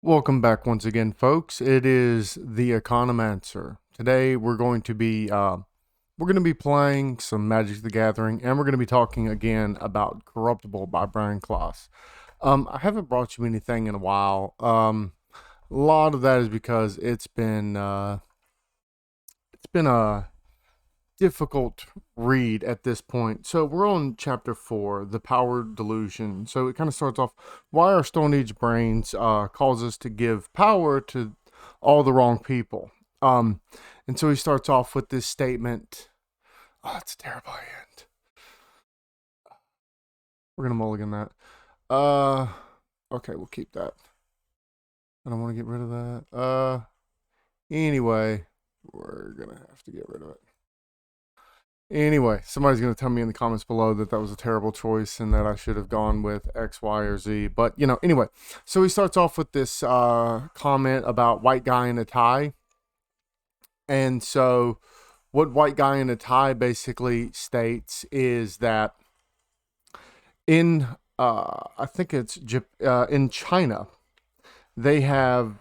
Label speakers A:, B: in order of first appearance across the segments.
A: Welcome back once again, folks. It is the Economancer. Today we're going to be playing some Magic the Gathering, and we're going to be talking again about Corruptible by Brian KLAAS. I haven't brought you anything in a while. A lot of that is because it's been a difficult read at this point. So we're on chapter 4, the power delusion. So it kind of starts off why our Stone Age brains cause us to give power to all the wrong people. And so he starts off with this statement. Oh, that's a terrible hand. We're gonna mulligan that. Okay, we'll keep that. I don't want to get rid of that. Anyway, we're gonna have to get rid of it. Anyway, somebody's going to tell me in the comments below that that was a terrible choice and that I should have gone with X, Y, or Z. But, anyway. So he starts off with this comment about white guy in a tie. And so what white guy in a tie basically states is that in, I think it's in China, they have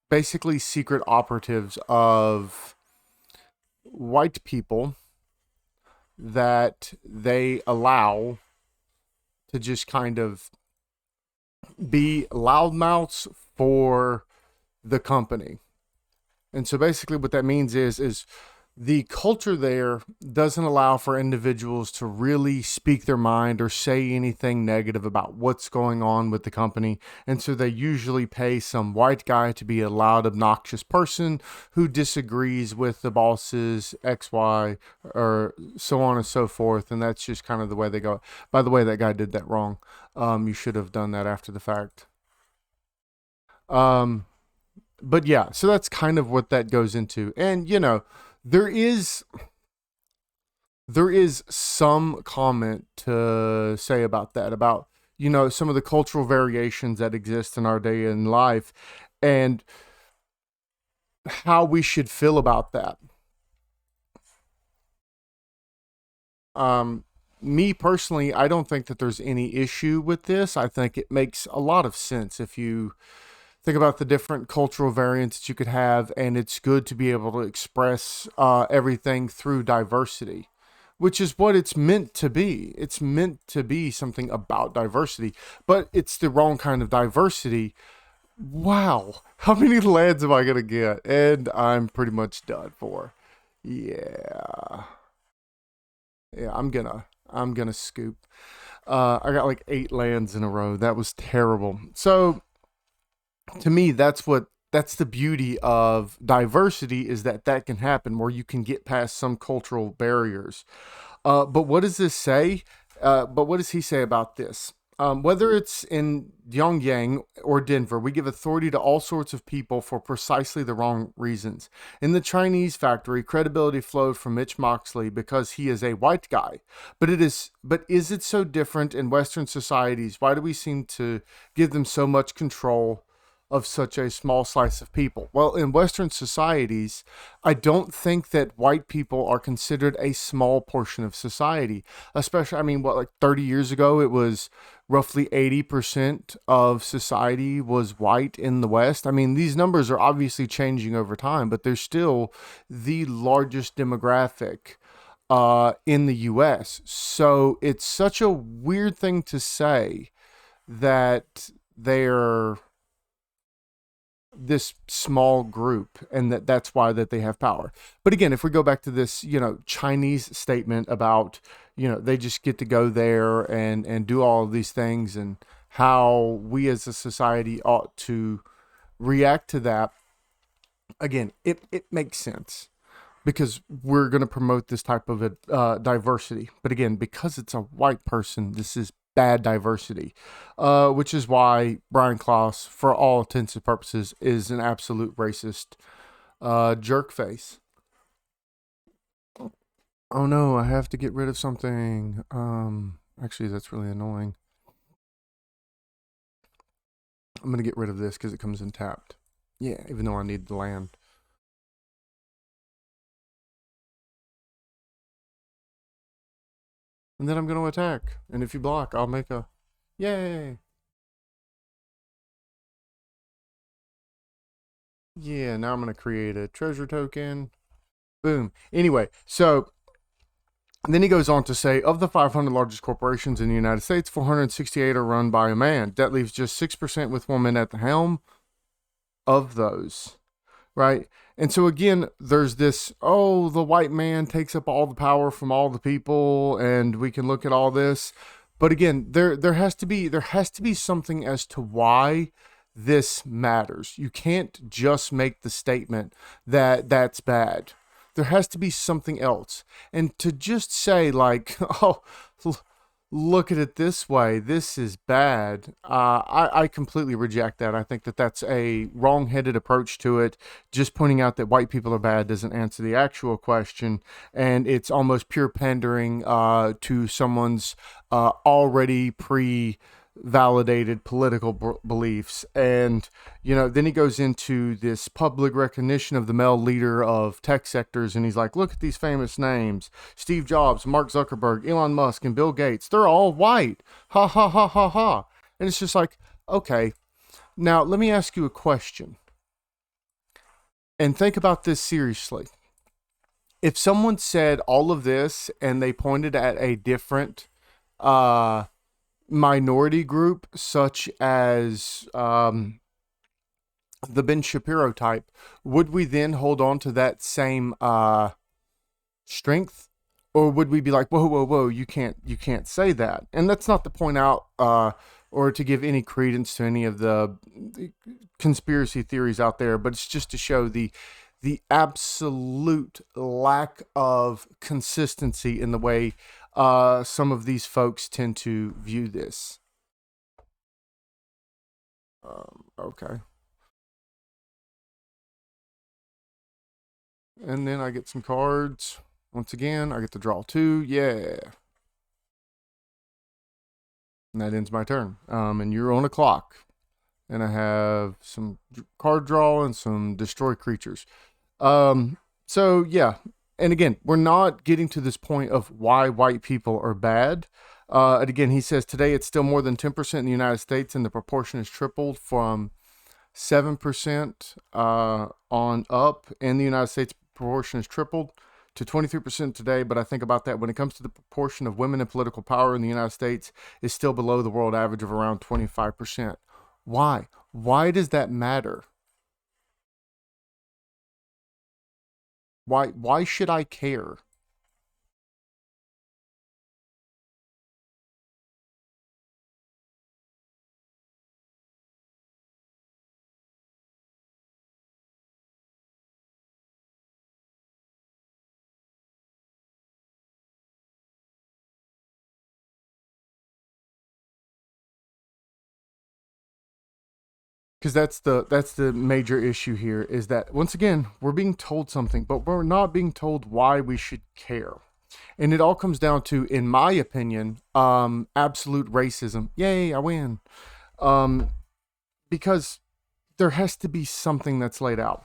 A: basically secret operatives of white people that they allow to just kind of be loudmouths for the company. And so basically what that means is the culture there doesn't allow for individuals to really speak their mind or say anything negative about what's going on with the company. And so they usually pay some white guy to be a loud, obnoxious person who disagrees with the bosses, XY, or so on and so forth. And that's just kind of the way they go. By the way, that guy did that wrong. You should have done that after the fact. But yeah, so that's kind of what that goes into. And, there is some comment to say about that, about some of the cultural variations that exist in our day in life and how we should feel about that. Me personally, I don't think that there's any issue with this. I think it makes a lot of sense if you think about the different cultural variants that you could have, and it's good to be able to express everything through diversity, which is what it's meant to be. It's meant to be something about diversity, but it's the wrong kind of diversity. Wow, how many lands am I gonna get? And I'm pretty much done for. Yeah, yeah, I'm gonna scoop. I got like 8 lands in a row. That was terrible. So to me, that's the beauty of diversity, is that that can happen where you can get past some cultural barriers. But what does this say? But what does he say about this? Whether it's in Pyongyang or Denver, we give authority to all sorts of people for precisely the wrong reasons. In the Chinese factory, credibility flowed from Mitch Moxley because he is a white guy. But is it so different in Western societies? Why do we seem to give them so much control of such a small slice of people? Well, in Western societies, I don't think that white people are considered a small portion of society. Especially, I mean, what, like 30 years ago, it was roughly 80% of society was white in the West. I mean, these numbers are obviously changing over time, but they're still the largest demographic in the US. So it's such a weird thing to say that they're this small group, and that's why that they have power. But again, if we go back to this Chinese statement about they just get to go there and do all of these things, and how we as a society ought to react to that, again, it makes sense because we're going to promote this type of diversity. But again, because it's a white person, this is bad diversity, which is why Brian KLAAS, for all intents and purposes, is an absolute racist jerk face. Oh no, I have to get rid of something. Actually, that's really annoying. I'm gonna get rid of this because it comes in tapped. Yeah, even though I need the land. And then I'm gonna attack. And if you block, I'll make a... Yay! Yeah, now I'm going to create a treasure token. Boom. Anyway, so then he goes on to say, of the 500 largest corporations in the United States, 468 are run by a man. That leaves just 6% with women at the helm of those, right? And so again, there's this, oh, the white man takes up all the power from all the people, and we can look at all this. But again, there has to be something as to why this matters. You can't just make the statement that that's bad. There has to be something else. And to just say like, oh, look at it this way, this is bad, I completely reject that. I think that that's a wrong-headed approach to it. Just pointing out that white people are bad doesn't answer the actual question, and it's almost pure pandering to someone's already validated political beliefs. And then he goes into this public recognition of the male leader of tech sectors, and he's like, look at these famous names: Steve Jobs, Mark Zuckerberg, Elon Musk, and Bill Gates. They're all white. Ha ha ha ha ha. And it's just like, okay, now let me ask you a question, and think about this seriously. If someone said all of this and they pointed at a different minority group, such as the Ben Shapiro type, would we then hold on to that same strength, or would we be like, whoa, whoa, whoa, you can't say that? And that's not to point out or to give any credence to any of the conspiracy theories out there, but it's just to show the absolute lack of consistency in the way some of these folks tend to view this. Okay. And then I get some cards. Once again, I get to draw 2. Yeah. And that ends my turn. And you're on a clock. And I have some card draw and some destroy creatures. So, yeah. And again, we're not getting to this point of why white people are bad. And again, he says today it's still more than 10% in the United States, and the proportion has tripled from 7% on up. In the United States, proportion has tripled to 23% today. But I think about that when it comes to the proportion of women in political power in the United States is still below the world average of around 25%. Why? Why does that matter? Why should I care? Because that's the major issue here, is that once again we're being told something, but we're not being told why we should care. And it all comes down to, in my opinion, absolute racism. Yay, I win. Um, because there has to be something that's laid out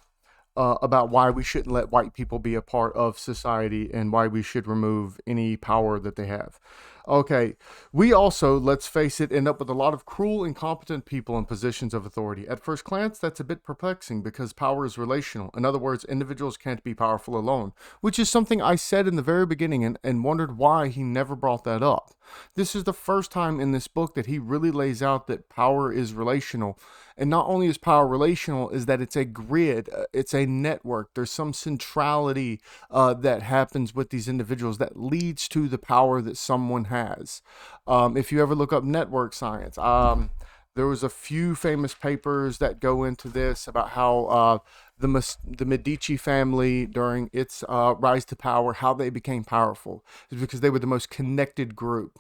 A: about why we shouldn't let white people be a part of society and why we should remove any power that they have. Okay, we also, let's face it, end up with a lot of cruel, incompetent people in positions of authority. At first glance, that's a bit perplexing because power is relational. In other words, individuals can't be powerful alone, which is something I said in the very beginning and wondered why he never brought that up. This is the first time in this book that he really lays out that power is relational. And not only is power relational, is that it's a grid, it's a network. There's some centrality that happens with these individuals that leads to the power that someone has. If you ever look up network science, there was a few famous papers that go into this about how the Medici family, during its rise to power, how they became powerful is because they were the most connected group.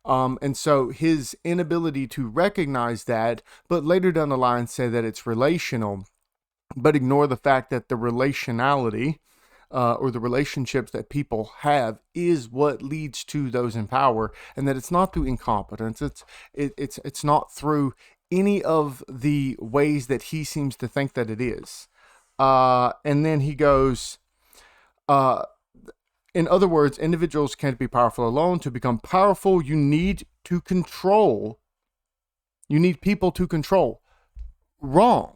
A: And so his inability to recognize that, but later down the line say that it's relational, but ignore the fact that the relationality or the relationships that people have is what leads to those in power, and that it's not through incompetence. It's not through any of the ways that he seems to think that it is. And then he goes, in other words, individuals can't be powerful alone. To become powerful, you need to control. You need people to control. Wrong.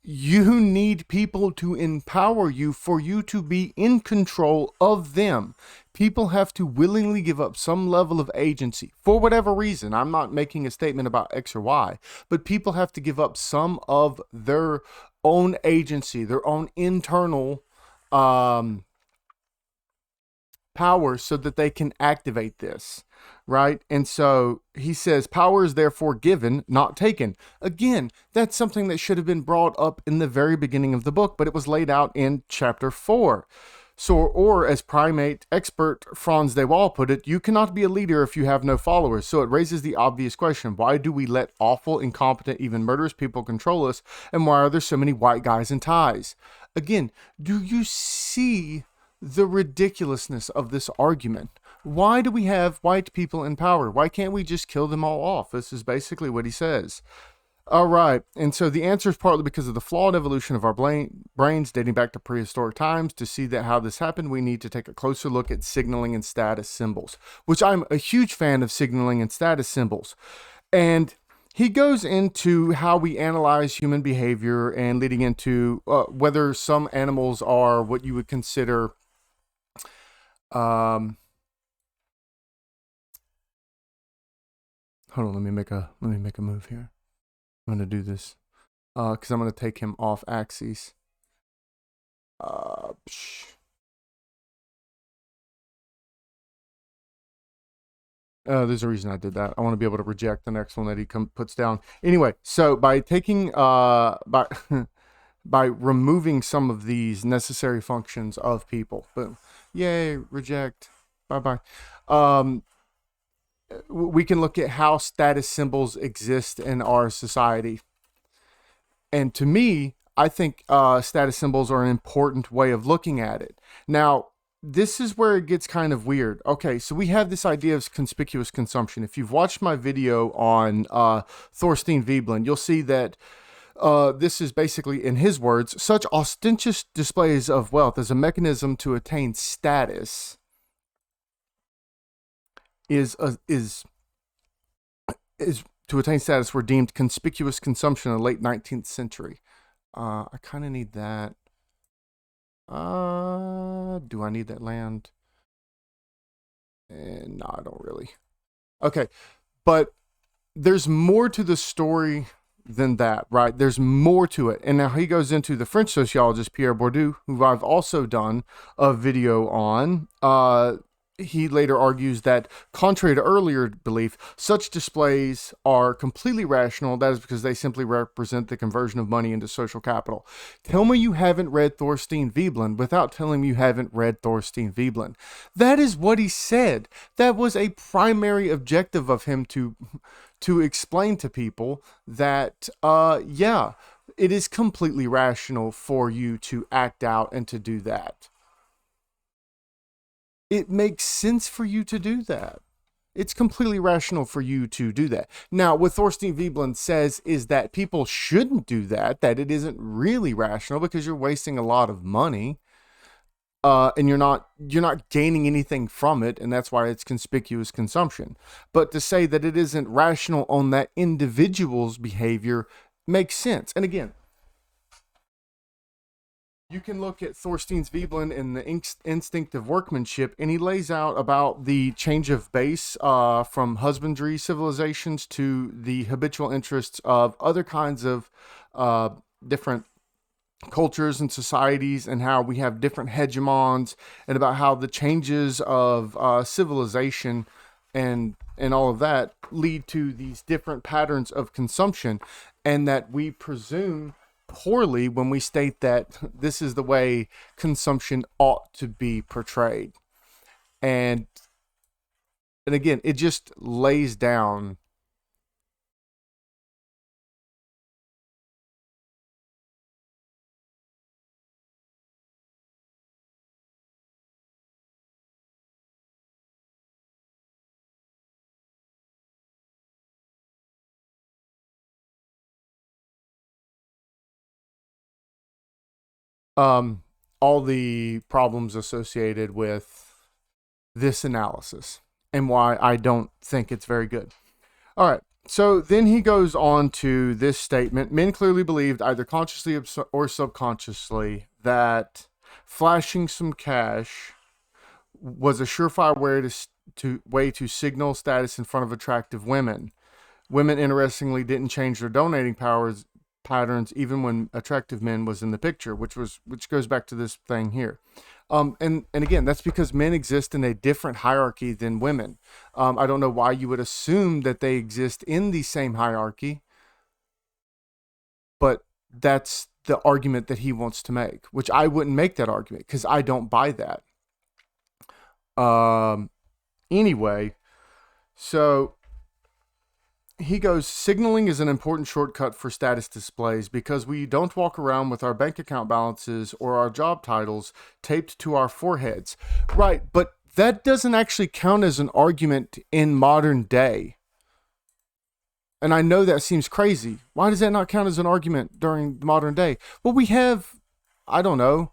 A: You need people to empower you for you to be in control of them. People have to willingly give up some level of agency for whatever reason. I'm not making a statement about X or Y, but people have to give up some of their own agency, their own internal power so that they can activate this, right? And so he says, power is therefore given, not taken. Again, that's something that should have been brought up in the very beginning of the book, but it was laid out in chapter 4. So, or as primate expert Franz de Waal put it, you cannot be a leader if you have no followers. So it raises the obvious question, why do we let awful, incompetent, even murderous people control us? And why are there so many white guys in ties? Again, do you see the ridiculousness of this argument? Why do we have white people in power? Why can't we just kill them all off? This is basically what he says. All right, and so the answer is partly because of the flawed evolution of our brains dating back to prehistoric times. To see that how this happened, we need to take a closer look at signaling and status symbols, which I'm a huge fan of signaling and status symbols. And he goes into how we analyze human behavior and leading into whether some animals are what you would consider hold on, let me make a move here. I'm going to do this because I'm going to take him off axes. There's a reason I did that. I want to be able to reject the next one that he puts down. Anyway, so by taking by by removing some of these necessary functions of people, boom, yay, reject, bye. We can look at how status symbols exist in our society. And to me, I think status symbols are an important way of looking at it. Now, this is where it gets kind of weird. Okay, so we have this idea of conspicuous consumption. If you've watched my video on Thorstein Veblen, you'll see that this is basically, in his words, such ostentatious displays of wealth as a mechanism to attain status is to attain status were deemed conspicuous consumption in the late 19th century. I kind of need that. Do I need that land? No, I don't really. Okay, but there's more to the story than that, right? There's more to it. And now he goes into the French sociologist Pierre Bourdieu, who I've also done a video on. He later argues that, contrary to earlier belief, such displays are completely rational. That is because they simply represent the conversion of money into social capital. Tell me you haven't read Thorstein Veblen without telling me you haven't read Thorstein Veblen. That is what he said. That was a primary objective of him to explain to people that, yeah, it is completely rational for you to act out and to do that. It makes sense for you to do that. It's completely rational for you to do that. Now, what Thorstein Veblen says is that people shouldn't do that it isn't really rational because you're wasting a lot of money, and you're not gaining anything from it, and that's why it's conspicuous consumption. But to say that it isn't rational on that individual's behavior makes sense. And again, you can look at Thorstein Veblen in the Instinct of Workmanship, and he lays out about the change of base from husbandry civilizations to the habitual interests of other kinds of different cultures and societies, and how we have different hegemons, and about how the changes of civilization and all of that lead to these different patterns of consumption, and that we presume poorly when we state that this is the way consumption ought to be portrayed. And again, it just lays down all the problems associated with this analysis and why I don't think it's very good. All right. So then he goes on to this statement: men clearly believed, either consciously or subconsciously, that flashing some cash was a surefire way to signal status in front of attractive women. Women, interestingly, didn't change their donating powers patterns even when attractive men was in the picture, which goes back to this thing here. And again, that's because men exist in a different hierarchy than women. I don't know why you would assume that they exist in the same hierarchy, but that's the argument that he wants to make, which I wouldn't make that argument because I don't buy that. Um, anyway, so he goes, signaling is an important shortcut for status displays because we don't walk around with our bank account balances or our job titles taped to our foreheads. Right, but that doesn't actually count as an argument in modern day. And I know that seems crazy. Why does that not count as an argument during the modern day? Well, we have, I don't know,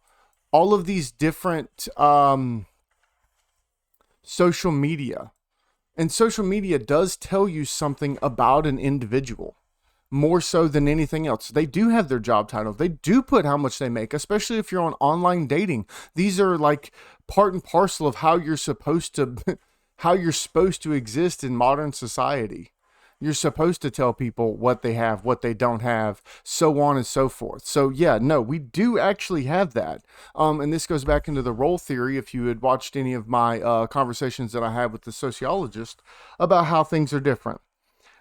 A: all of these different social media. And social media does tell you something about an individual more so than anything else. They do have their job title. They do put how much they make, especially if you're on online dating. These are like part and parcel of how you're supposed to how you're supposed to exist in modern society. You're supposed to tell people what they have, what they don't have, so on and so forth. So yeah, no, we do actually have that. And this goes back into the role theory. If you had watched any of my conversations that I had with the sociologist about how things are different.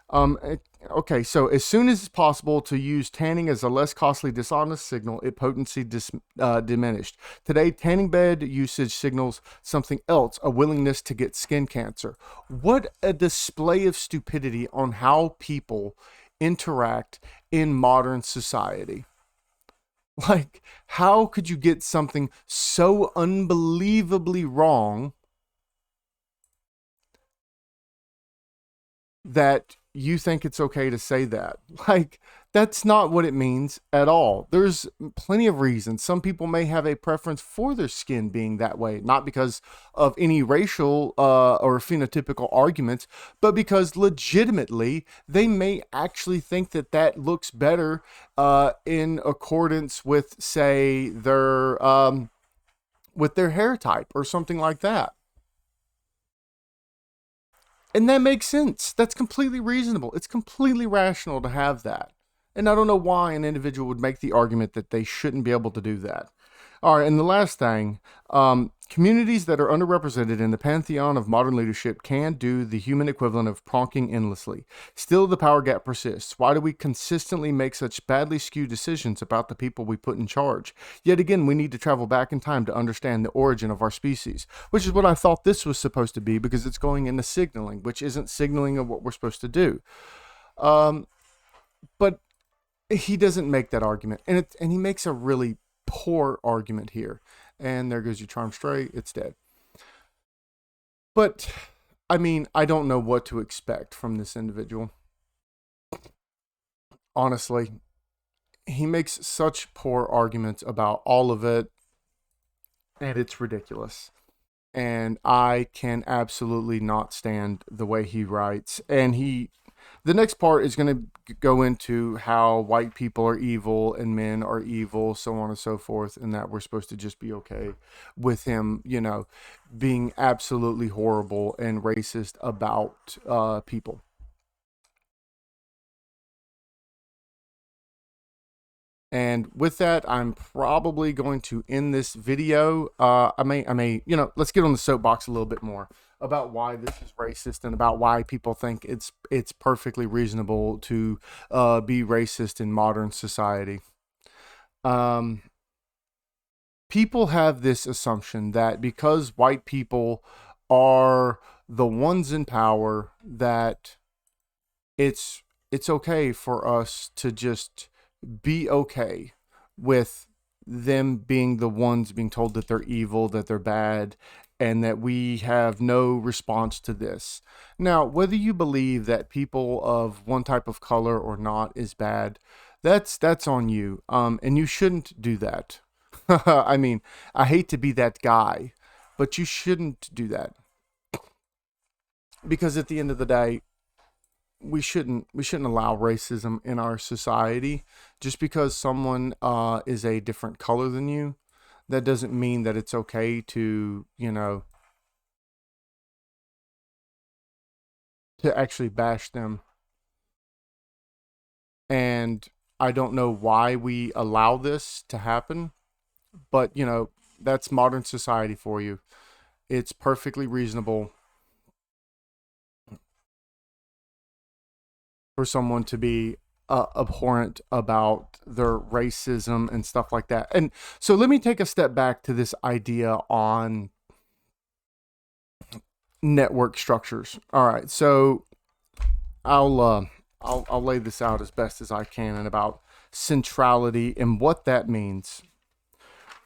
A: Um, okay, so as soon as it's possible to use tanning as a less costly dishonest signal, its potency diminished. Today, tanning bed usage signals something else: a willingness to get skin cancer. What a display of stupidity on how people interact in modern society. Like, how could you get something so unbelievably wrong that you think it's okay to say that? Like, that's not what it means at all. There's plenty of reasons. Some people may have a preference for their skin being that way, not because of any racial or phenotypical arguments, but because legitimately they may actually think that that looks better in accordance with, say, their with their hair type or something like that. And that makes sense. That's completely reasonable. It's completely rational to have that. And I don't know why an individual would make the argument that they shouldn't be able to do that. All right, and the last thing, communities that are underrepresented in the pantheon of modern leadership can do the human equivalent of pronking endlessly. Still, the power gap persists. Why do we consistently make such badly skewed decisions about the people we put in charge? Yet again, we need to travel back in time to understand the origin of our species, which is what I thought this was supposed to be, because it's going into signaling, which isn't signaling of what we're supposed to do. Um, but he doesn't make that argument, and he makes a really poor argument here. And there goes your charm stray. It's dead. But I mean, I don't know what to expect from this individual. Honestly, he makes such poor arguments about all of it, and it's ridiculous. And I can absolutely not stand the way he writes. And the next part is going to go into how white people are evil and men are evil, so on and so forth, and that we're supposed to just be okay with him, being absolutely horrible and racist about people. And with that, I'm probably going to end this video. I may, let's get on the soapbox a little bit more about why this is racist and about why people think it's perfectly reasonable to be racist in modern society. Um, People have this assumption that because white people are the ones in power, that it's it's okay for us to just be okay with them being the ones being told that they're evil, that they're bad, and that we have no response to this. Now, whether you believe that people of one type of color or not is bad, that's on you. And you shouldn't do that. I mean, I hate to be that guy, but you shouldn't do that, because at the end of the day, we shouldn't allow racism in our society. Just because someone is a different color than you, that doesn't mean that it's okay to, to actually bash them. And I don't know why we allow this to happen, but that's modern society for you. It's perfectly reasonable for someone to be abhorrent about their racism and stuff like that. And so let me take a step back to this idea on network structures. All right, so I'll lay this out as best as I can and about centrality and what that means.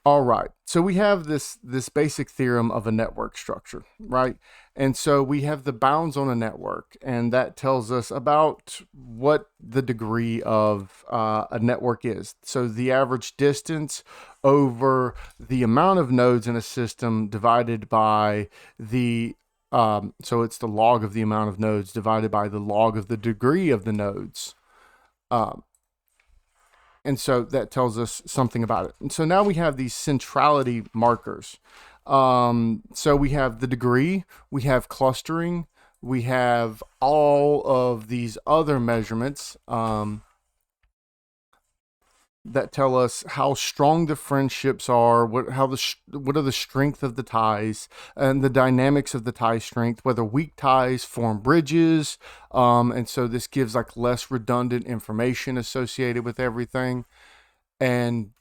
A: All right. So we have this basic theorem of a network structure, right? And so we have the bounds on a network, and that tells us about what the degree of a network is. So the average distance over the amount of nodes in a system divided by the so it's the log of the amount of nodes divided by the log of the degree of the nodes. Um, and so that tells us something about it. And so now we have these centrality markers. So we have the degree, we have clustering, we have all of these other measurements that tell us how strong the friendships are, what are the strength of the ties, and the dynamics of the tie strength, whether weak ties form bridges, and so this gives like less redundant information associated with everything. And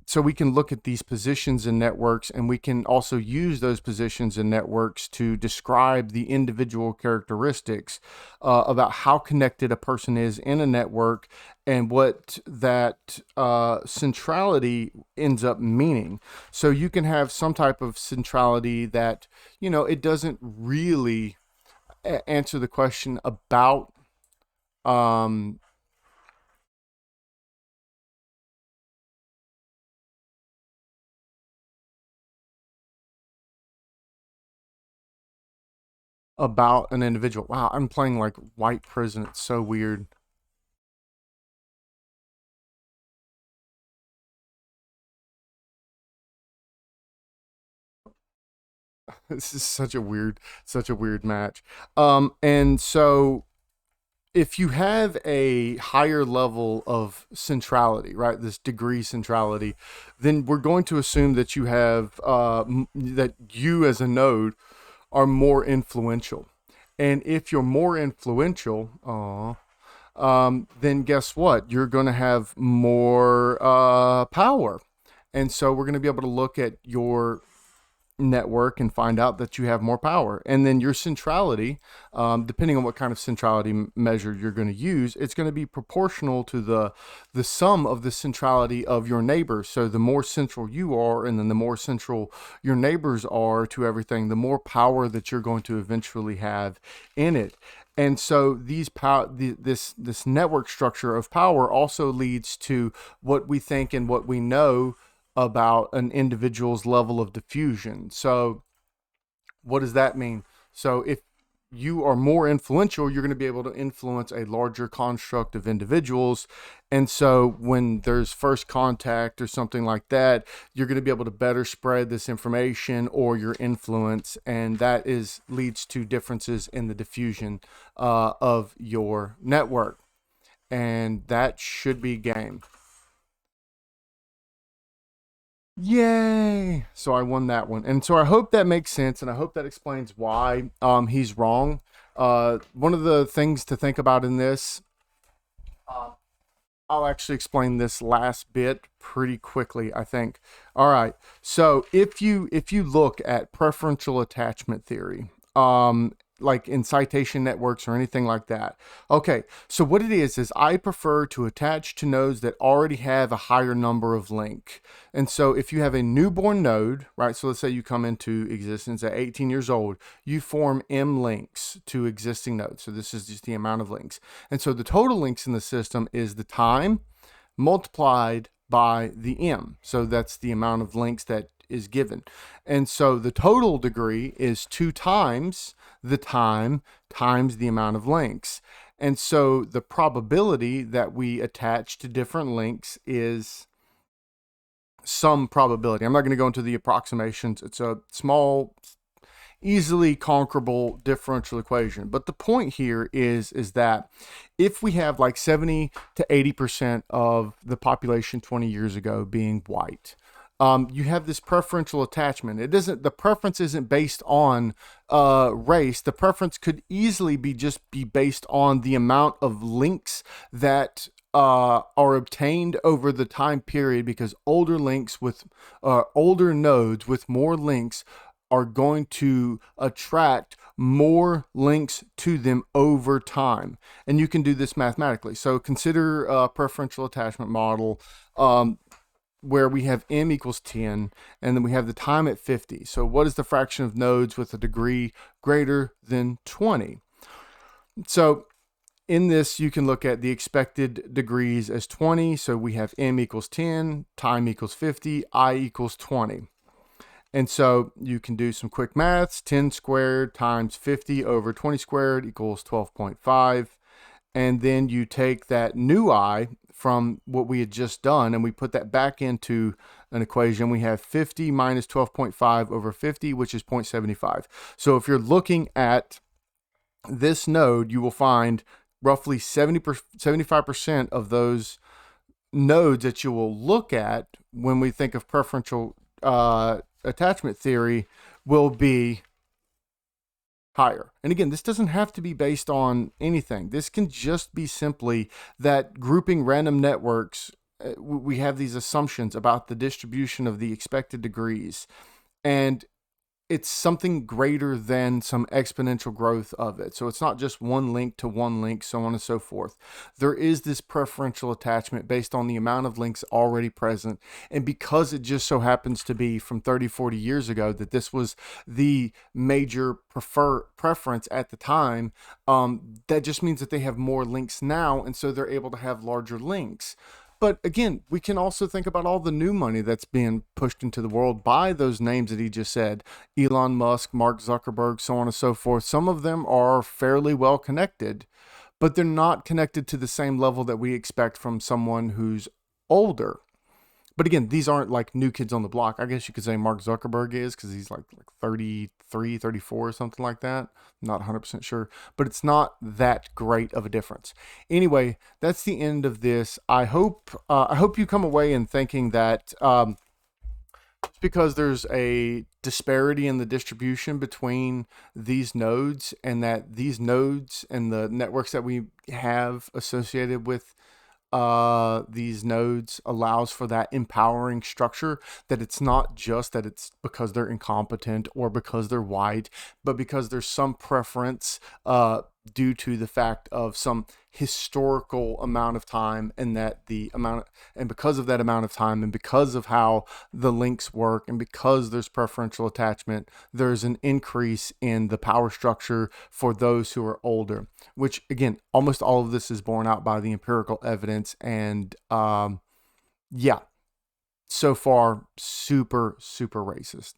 A: so we can look at these positions in networks, and we can also use those positions in networks to describe the individual characteristics about how connected a person is in a network and what that centrality ends up meaning. So you can have some type of centrality that, it doesn't really answer the question um, about an individual. Wow, I'm playing like white prison. It's so weird. This is such a weird match. And so if you have a higher level of centrality, right, this degree centrality, then we're going to assume that you have that you as a node are more influential. And if you're more influential, then guess what? You're going to have more power. And so we're going to be able to look at your network and find out that you have more power. And then your centrality, depending on what kind of centrality measure you're going to use, it's going to be proportional to the sum of the centrality of your neighbors. So the more central you are, and then the more central your neighbors are to everything, the more power that you're going to eventually have in it. And so this network structure of power also leads to what we think and what we know about an individual's level of diffusion. So what does that mean? So if you are more influential, you're going to be able to influence a larger construct of individuals. And so when there's first contact or something like that, you're going to be able to better spread this information or your influence. And that leads to differences in the diffusion of your network. And that should be game. Yay! So I won that one. And so I hope that makes sense, and I hope that explains why he's wrong. One of the things to think about in this, uh, I'll actually explain this last bit pretty quickly, I think. All right. So if you look at preferential attachment theory, like in citation networks or anything like that. Okay, so what it is I prefer to attach to nodes that already have a higher number of link. And so if you have a newborn node, right? So let's say you come into existence at 18 years old, you form M links to existing nodes. So this is just the amount of links. And so the total links in the system is the time multiplied by the M. So that's the amount of links that is given. And so the total degree is 2 times the time times the amount of links. And so the probability that we attach to different links is some probability. I'm not going to go into the approximations. It's a small, easily conquerable differential equation. But the point here is that if we have like 70 to 80% of the population 20 years ago being white, you have this preferential attachment. The preference isn't based on race. The preference could easily be based on the amount of links that are obtained over the time period, because older nodes with more links are going to attract more links to them over time. And you can do this mathematically. So consider a preferential attachment model where we have m equals 10, and then we have the time at 50. So what is the fraction of nodes with a degree greater than 20? So in this, you can look at the expected degrees as 20. So we have m equals 10, time equals 50, I equals 20. And so you can do some quick maths. 10 squared times 50 over 20 squared equals 12.5. And then you take that new I from what we had just done, and we put that back into an equation. We have 50 minus 12.5 over 50, which is 0.75. So if you're looking at this node, you will find roughly 75% of those nodes that you will look at when we think of preferential attachment theory will be higher. And again, this doesn't have to be based on anything. This can just be simply that grouping random networks, we have these assumptions about the distribution of the expected degrees, and it's something greater than some exponential growth of it. So it's not just one link to one link, so on and so forth. There is this preferential attachment based on the amount of links already present. And because it just so happens to be from 30, 40 years ago that this was the major preference at the time, that just means that they have more links now, and so they're able to have larger links. But again, we can also think about all the new money that's being pushed into the world by those names that he just said. Elon Musk, Mark Zuckerberg, so on and so forth. Some of them are fairly well connected, but they're not connected to the same level that we expect from someone who's older. But again, these aren't like new kids on the block. I guess you could say Mark Zuckerberg is, because he's like 33, 34 or something like that. I'm not 100% sure, but it's not that great of a difference. Anyway, that's the end of this. I hope you come away in thinking that just because there's a disparity in the distribution between these nodes, and that these nodes and the networks that we have associated with these nodes allows for that empowering structure, that it's not just that it's because they're incompetent or because they're white, but because there's some preference due to the fact of some historical amount of time, and that and because of that amount of time, and because of how the links work, and because there's preferential attachment, there's an increase in the power structure for those who are older, which again, almost all of this is borne out by the empirical evidence. And yeah, so far, super, super racist.